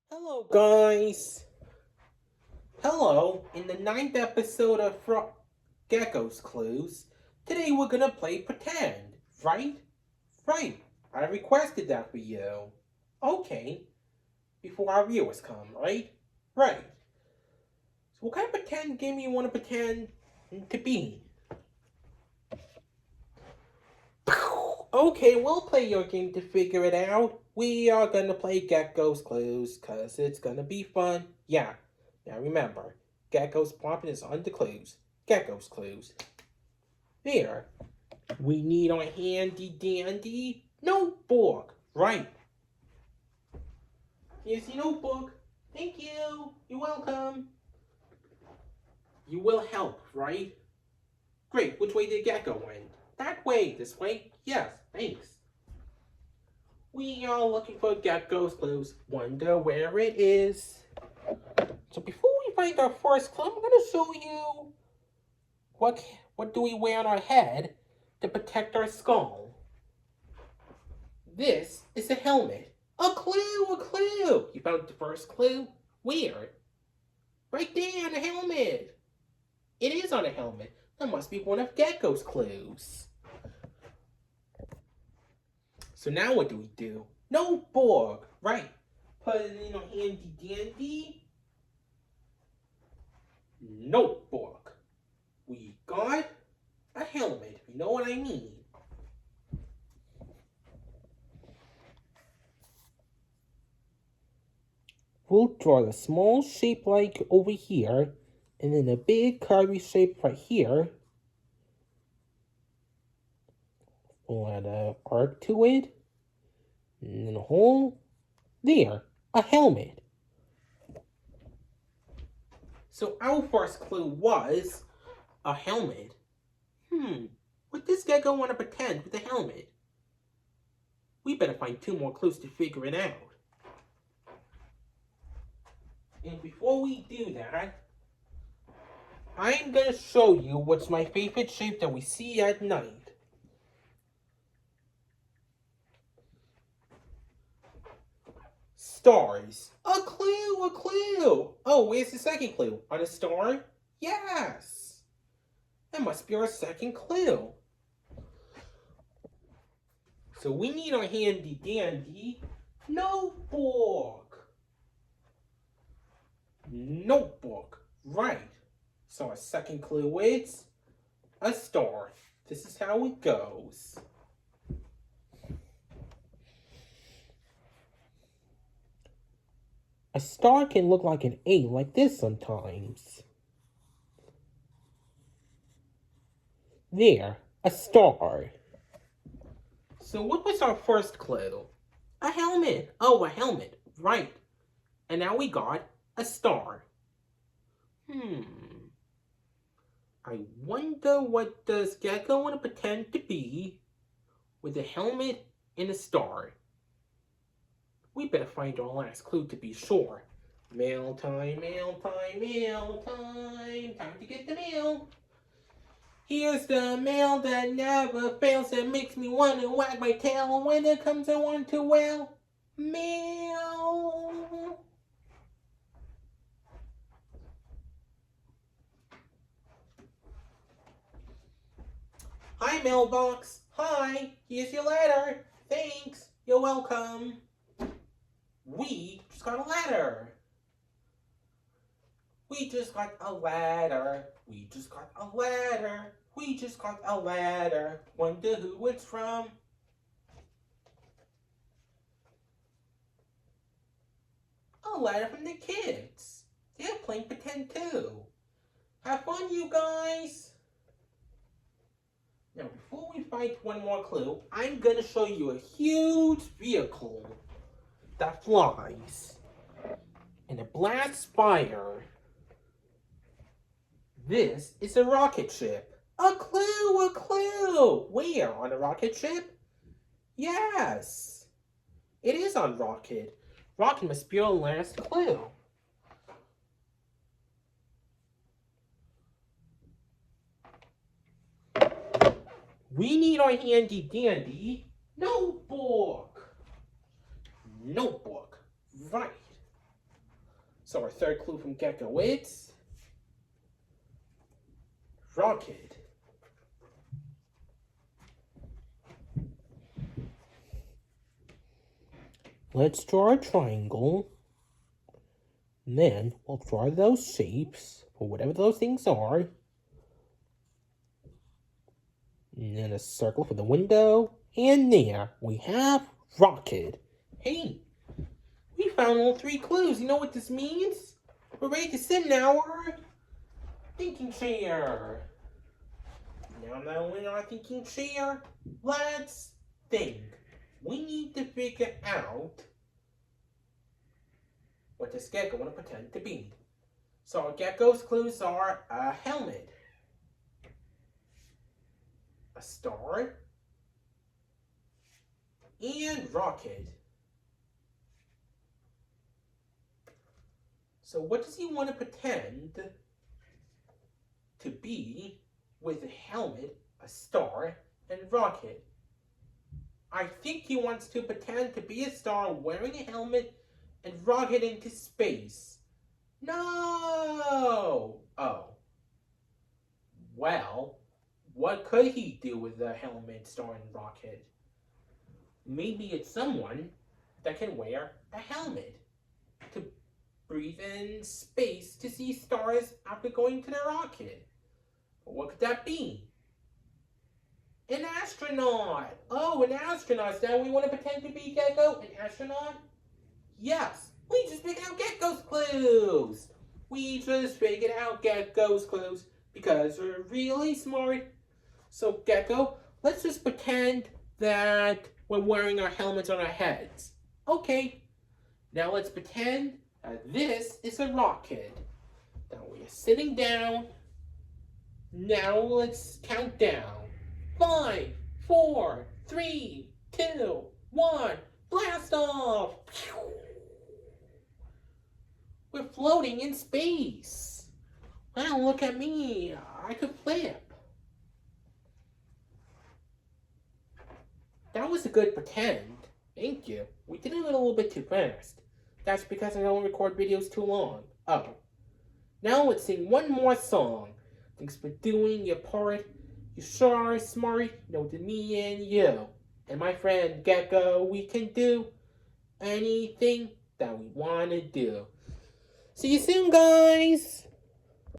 Hello, guys. Hello. In the ninth episode of Gecko's Clues, today we're gonna play pretend. Right? Right. I requested that for you. Okay. Before our viewers come, right? Right. So, what kind of pretend game you want to pretend to be? Okay, we'll play your game to figure it out. We are gonna play Gecko's Clues, cause it's gonna be fun. Yeah. Now remember, Gecko's popping is on the clues. Gecko's Clues. There. We need our handy dandy notebook. Right. Here's your notebook. Thank you. You're welcome. You will help, right? Great. Which way did Gecko went? That way. This way? Yes. Thanks. We are looking for Gecko's Clues. Wonder where it is. So before we find our first clue, I'm going to show you what do we wear on our head to protect our skull. This is a helmet. A clue, a clue. You found the first clue? Where? Right there on the helmet. It is on a helmet. That must be one of Gecko's clues. So now what do? Notebook. Right. Put it in a handy dandy notebook. We got a helmet. You know what I mean? We'll draw a small shape like over here, and then a big curvy shape right here. We'll add an arc to it, and then a hole. There, a helmet. So our first clue was a helmet. What does Gecko want to pretend with the helmet? We better find two more clues to figure it out. And before we do that, I'm going to show you what's my favorite shape that we see at night. Stars. A clue, a clue. Oh, where's the second clue? On a star? Yes. That must be our second clue. So we need our handy dandy notebook. Notebook. Right. So our second clue is a star. This is how it goes. A star can look like an A like this sometimes. There, a star. So what was our first clue? A helmet. Oh, a helmet. Right. And now we got a star. I wonder what does Gecko want to pretend to be with a helmet and a star. We better find our last clue to be sure. Mail time, mail time, mail time. Time to get the mail. Here's the mail that never fails. That makes me want to wag my tail. When it comes, I want to mail. Hi, mailbox. Hi, here's your letter. Thanks. You're welcome. We just got a letter. We just got a letter. We just got a letter. We just got a letter. Wonder who it's from. A letter from the kids. They're playing pretend too. Have fun, you guys. Now, before we find one more clue, I'm going to show you a huge vehicle that flies and it blasts fire. This is a rocket ship. A clue, a clue. Where? On a rocket ship? Yes. It is on rocket. Rocket must be our last clue. We need our handy dandy notebook. Notebook. Right. So our third clue from Gekko is rocket. Let's draw a triangle. And then we'll draw those shapes, or whatever those things are. And then a circle for the window. And there we have rocket. Hey, we found all 3 clues. You know what this means? We're ready to sit in our thinking chair. Now that we're in our thinking chair, let's think. We need to figure out what this gecko want to pretend to be. So our gecko's clues are a helmet, a star, and rocket. So what does he want to pretend to be with a helmet, a star, and rocket? I think he wants to pretend to be a star wearing a helmet and rocket into space. No! Oh. Well, what could he do with the helmet, star, and rocket? Maybe it's someone that can wear a helmet to breathe in space to see stars after going to the rocket. What could that be? An astronaut! Oh, an astronaut! Is that what we want to pretend to be, Gekko? An astronaut? Yes! We just figured out Gekko's clues! We just figured out Gekko's clues because we're really smart. So, Gekko, let's just pretend that we're wearing our helmets on our heads. Okay. Now let's pretend that this is a rocket. Now we're sitting down. Now let's count down. 5, 4, 3, 2, 1, blast off! We're floating in space. Wow, look at me. I could flip. That was a good pretend. Thank you. We did it a little bit too fast. That's because I don't record videos too long. Oh. Now let's sing one more song. Thanks for doing your part. You sure are smart. You know, to me and you. And my friend Gekko, we can do anything that we want to do. See you soon, guys!